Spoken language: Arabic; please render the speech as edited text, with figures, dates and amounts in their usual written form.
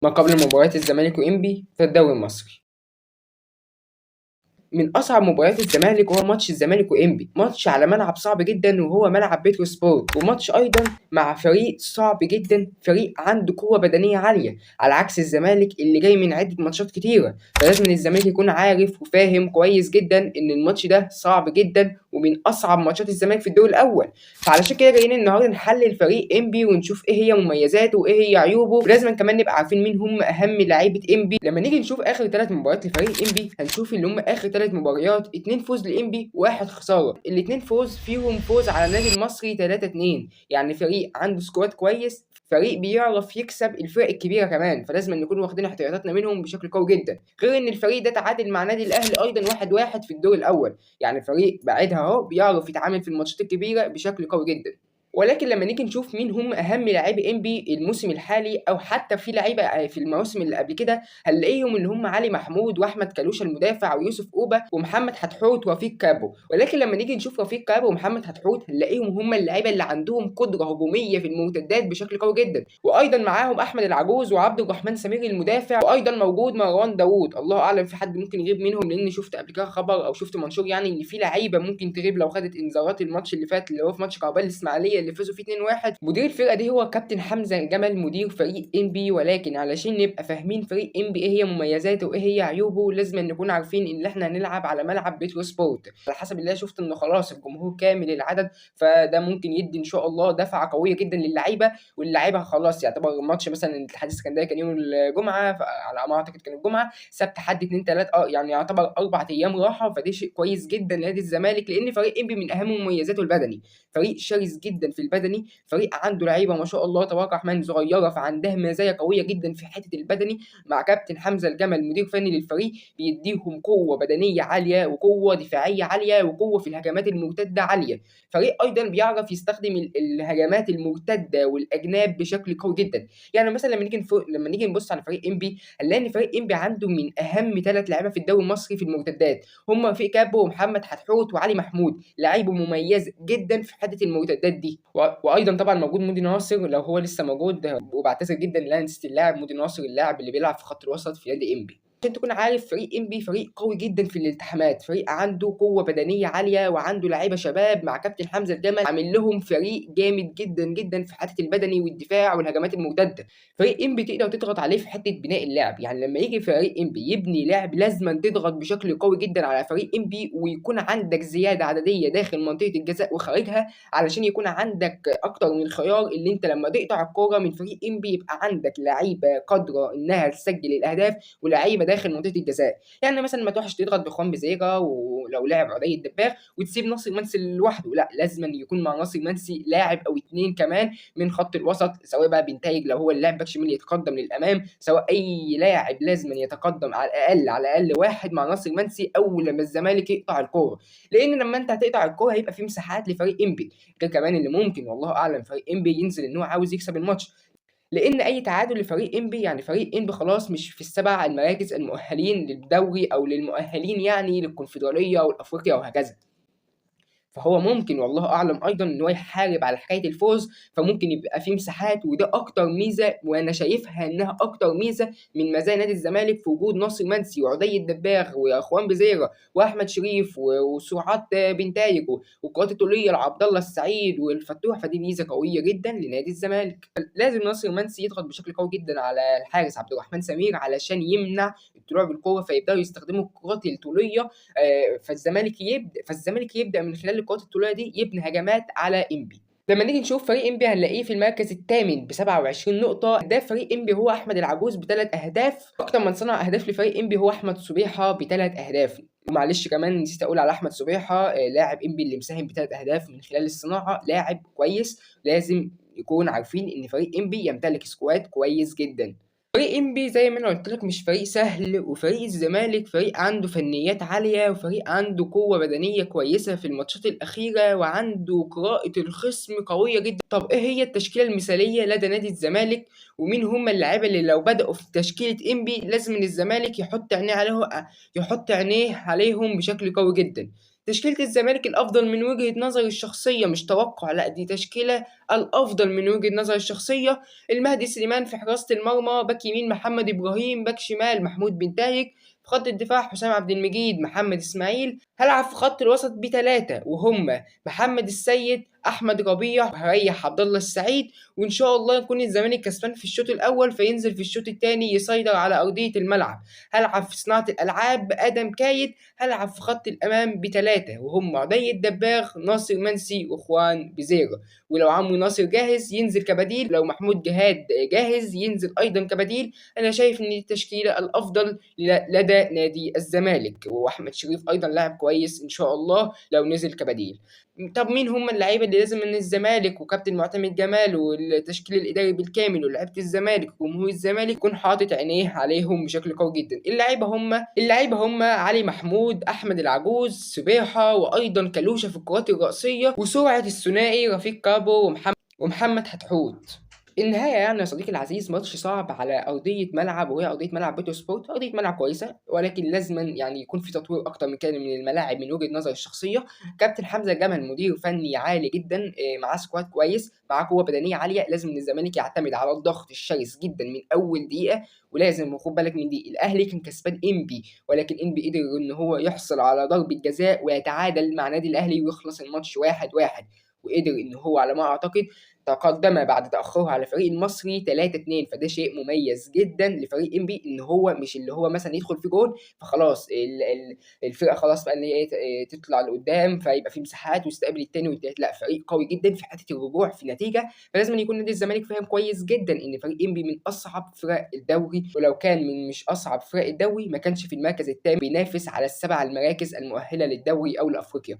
ما قبل مباريات الزمالك وإنبي في الدوري المصري. من أصعب مباريات الزمالك هو ماتش الزمالك وإنبي، ماتش على ملعب صعب جدا وهو ملعب بيترو سبورت، وماتش أيضا مع فريق صعب جدا، فريق عنده قوة بدنية عالية على عكس الزمالك اللي جاي من عدة ماتشات كتيرة. فلازم إن الزمالك يكون عارف وفاهم كويس جدا إن الماتش ده صعب جدا ومن أصعب ماتشات الزمالك في الدور الأول. فعلشان كده جايين النهارده نحلل فريق إنبي ونشوف إيه هي مميزاته وإيه هي عيوبه، ولازم كمان نبقى عارفين مين هم أهم لعيبة إنبي. لما نيجي نشوف آخر 3 مباريات لفريق إنبي هنشوف إن هم آخر 3 مباريات 2 فوز لإنبي و1 خسارة، الاتنين فوز فيهم فوز على النادي المصري 3-2، يعني فريق عنده سكواد كويس، فريق بيعرف يكسب الفرق الكبيره كمان، فلازم نكون واخدين احتياطاتنا منهم بشكل قوي جدا. غير ان الفريق ده تعادل مع نادي الاهلي ايضا 1-1 في الدور الاول، يعني فريق بعدها اهو بيعرف يتعامل في الماتشات الكبيره بشكل قوي جدا. ولكن لما نيجي نشوف مين هم اهم لاعبي انبي الموسم الحالي او حتى في لعيبه في المواسم اللي قبل كده، هنلاقيهم اللي هم علي محمود واحمد كالوش المدافع ويوسف اوبا ومحمد حتحوت ووفيق كابو. ولكن لما نيجي نشوف وفيق كابو ومحمد حتحوت هنلاقيهم هم اللعيبه اللي عندهم قدره هجوميه في المرتدات بشكل قوي جدا، وايضا معاهم احمد العجوز وعبد الرحمن سمير المدافع، وايضا موجود مروان داوود. الله اعلم في حد ممكن يغيب منهم، لان شفت قبل كده خبر او شفت منشور يعني ان في لعيبه ممكن تغيب لو خدت انذارات الماتش اللي فات اللي هو في ماتش كهرباء الاسماعيليه اللي فازوا فيه 2-1. مدير الفرقه دي هو كابتن حمزه جمل مدير فريق انبي. ولكن علشان نبقى فاهمين فريق انبي ايه هي مميزاته وايه هي عيوبه لازم نكون عارفين ان احنا هنلعب على ملعب بيترو سبورت. على حسب اللي أنا شفت انه خلاص الجمهور كامل العدد، فده ممكن يدي ان شاء الله دفعه قويه جدا للعيبه، واللعيبه خلاص يعتبر الماتش مثلا الاتحاد السكندري كان يوم الجمعه، على ما اعتقد كان الجمعه، سبت حد 2 3 يعني يعتبر 4 ايام راحه، فده شيء كويس جدا لنادي الزمالك، لان فريق انبي من اهم مميزاته البدني، فريق شرس جدا في البدني، فريق عنده لعيبه ما شاء الله تبارك الرحمن صغيره فعندها مزايا قويه جدا في حته البدني، مع كابتن حمزه الجمل مدير فني للفريق بيديهم قوه بدنيه عاليه وقوه دفاعيه عاليه وقوه في الهجمات المرتده عاليه. فريق ايضا بيعرف يستخدم الهجمات المرتده والاجناب بشكل قوي جدا. يعني مثلا لما نيجي نبص على فريق انبي هنلاقي ان فريق انبي عنده من اهم 3 لعيبه في الدوري المصري في المرتدات، هم وفيق كابو ومحمد حتحوت وعلي محمود، لعيب مميز جدا في حته المرتدات دي. وايضا طبعا موجود مودي ناصر لو هو لسه موجود، وبعتذر جدا ان انا نسيت اللاعب مودي ناصر اللاعب اللي بيلعب في خط الوسط في نادي انبي. عشان تكون عارف فريق انبي فريق قوي جدا في الالتحامات، فريق عنده قوه بدنيه عاليه وعنده لعيبه شباب مع كابتن حمزه الجمل عامل لهم فريق جامد جدا جدا في حته البدني والدفاع والهجمات المرتده. فريق انبي تقدر تضغط عليه في حته بناء اللعب، يعني لما يجي فريق انبي يبني لعب لازم تضغط بشكل قوي جدا على فريق انبي، ويكون عندك زياده عدديه داخل منطقه الجزاء وخارجها علشان يكون عندك اكتر من خيار، اللي انت لما تقطع الكوره من فريق انبي يبقى عندك لعيبه قادره انها تسجل الاهداف ولعيبه داخل منطقه الجزاء. يعني مثلا ما تروحش تضغط بخوان بزيغا ولو لاعب عدي الدباغ وتسيب ناصر منسي لوحده، لا لازم يكون مع ناصر منسي لاعب او 2 كمان من خط الوسط، سواء بقى بينتهج لو هو اللاعب باك شمال يتقدم للامام، سواء اي لاعب لازم يتقدم على الاقل واحد مع ناصر منسي اول لما الزمالك يقطع الكوره، لان لما انت هتقطع الكوره هيبقى في مساحات لفريق انبي. غير كمان اللي ممكن والله اعلم فريق انبي ينزل ان هو عاوز يكسب الماتش، لان اي تعادل لفريق انبي يعني فريق انبي خلاص مش في ال7 المراكز المؤهلين للدوري او للمؤهلين يعني للكونفدراليه والافريقيا وهكذا. فهو ممكن والله اعلم ايضا ان هو يحارب على حكايه الفوز، فممكن يبقى في مساحات، وده اكتر ميزه وانا شايفها انها اكتر ميزه من مزايا نادي الزمالك في وجود ناصر منسي وعدي الدباغ واخوان بزيره واحمد شريف وسرعات بنتايج والكرات الطوليه لعبد الله السعيد والفتوح، فدي ميزه قويه جدا لنادي الزمالك. لازم ناصر منسي يضغط بشكل قوي جدا على الحارس عبد الرحمن سمير علشان يمنع الطلوع بالكوره، فيبداوا يستخدموا الكرات الطوليه، فالزمالك يبدا من خلال الكرات الطوليه دي يبني هجمات على انبي. لما نيجي نشوف فريق انبي هنلاقيه في المركز الثامن ب 27 نقطة، ده فريق انبي هو أحمد العجوز ب3 أهداف، أكتر من صنع أهداف لفريق انبي هو أحمد صبيحة ب3 أهداف، ومعلش كمان نسيت أقول على أحمد صبيحة لاعب انبي اللي مساهم ب3 أهداف من خلال الصناعة، لاعب كويس، لازم يكون عارفين إن فريق انبي يمتلك سكواد كويس جدا. فريق انبي زي ما انا قلت لك مش فريق سهل، وفريق الزمالك فريق عنده فنيات عاليه وفريق عنده قوه بدنيه كويسه في الماتشات الاخيره وعنده قراءه الخصم قويه جدا. طب ايه هي التشكيله المثاليه لدى نادي الزمالك، ومين هم اللاعيبه اللي لو بداوا في تشكيله انبي لازم الزمالك يحط عينيه عليهم بشكل قوي جدا؟ تشكيلة الزمالك الأفضل من وجهة نظري الشخصية، مش توقع، لأ دي تشكيلة الأفضل من وجهة نظري الشخصية. المهدي سليمان في حراسة المرمى، باك يمين محمد إبراهيم، باك شمال محمود بن تايج، في خط الدفاع حسام عبد المجيد، محمد إسماعيل. هلعب في خط الوسط بتلاتة وهم محمد السيد، أحمد ربيع، هريح عبد الله السعيد. وإن شاء الله يكون الزمالك كسبان في الشوط الأول فينزل في الشوط التاني يسيطر على أرضية الملعب. هلعب في صناعة الألعاب بآدم كايد. هلعب في خط الأمام بتلاتة وهم عدي الدباغ، ناصر منسي، وإخوان بزيرة. ولو عمرو ناصر جاهز ينزل كبديل، لو محمود جهاد جاهز ينزل أيضا كبديل. أنا شايف إن دي التشكيلة الأفضل لدى نادي الزمالك، وأحمد شريف أيضا لاعب كويس إن شاء الله لو نزل كبديل. طب مين هم اللعيبه اللي لازم من الزمالك وكابتن معتمد جمال والتشكيل الاداري بالكامل ولاعيبه الزمالك وجمهور الزمالك يكون حاطط عينيه عليهم بشكل قوي جدا؟ اللعيبه هم علي محمود، احمد العجوز، سبيحه، وايضا كلوشه في الكرات الرأسيه، وسرعه الثنائي رفيق كابو ومحمد حتحوت. النهاية يعني يا صديقي العزيز، ماتش صعب على أرضية ملعب، وهي أرضية ملعب بيتو سبورت، أرضية ملعب كويسة، ولكن لازما يعني يكون في تطوير أكتر من كده من الملاعب من وجهة نظري الشخصية. كابتن حمزة جمل مدير فني عالي جدا، معاه سكواد كويس، معاه قوة بدنية عالية. لازم الزمالك يعتمد على الضغط الشرس جدا من أول دقيقة. ولازم خد بالك من دي، الأهلي كان كسبان إنبي، ولكن إنبي قدر إن هو يحصل على ضربة جزاء ويتعادل مع نادي الأهلي ويخلص الماتش 1-1. وقدر إن هو على ما أعتقد تقدم بعد تأخره على فريق المصري 3-2. فده شيء مميز جدا لفريق انبي، ان هو مش اللي هو مثلا يدخل في جول فخلاص الفرقه خلاص بقى ان هي تطلع لقدام فيبقى في مساحات ويستقبل التاني والتالت. لا، فريق قوي جدا في حته الرجوع في النتيجه. فلازم يكون نادي الزمالك فاهم كويس جدا ان فريق انبي من اصعب فرق الدوري، ولو كان من مش اصعب فرق الدوري ما كانش في المركز الثاني بينافس على السبع المراكز المؤهله للدوري او لافريقيا.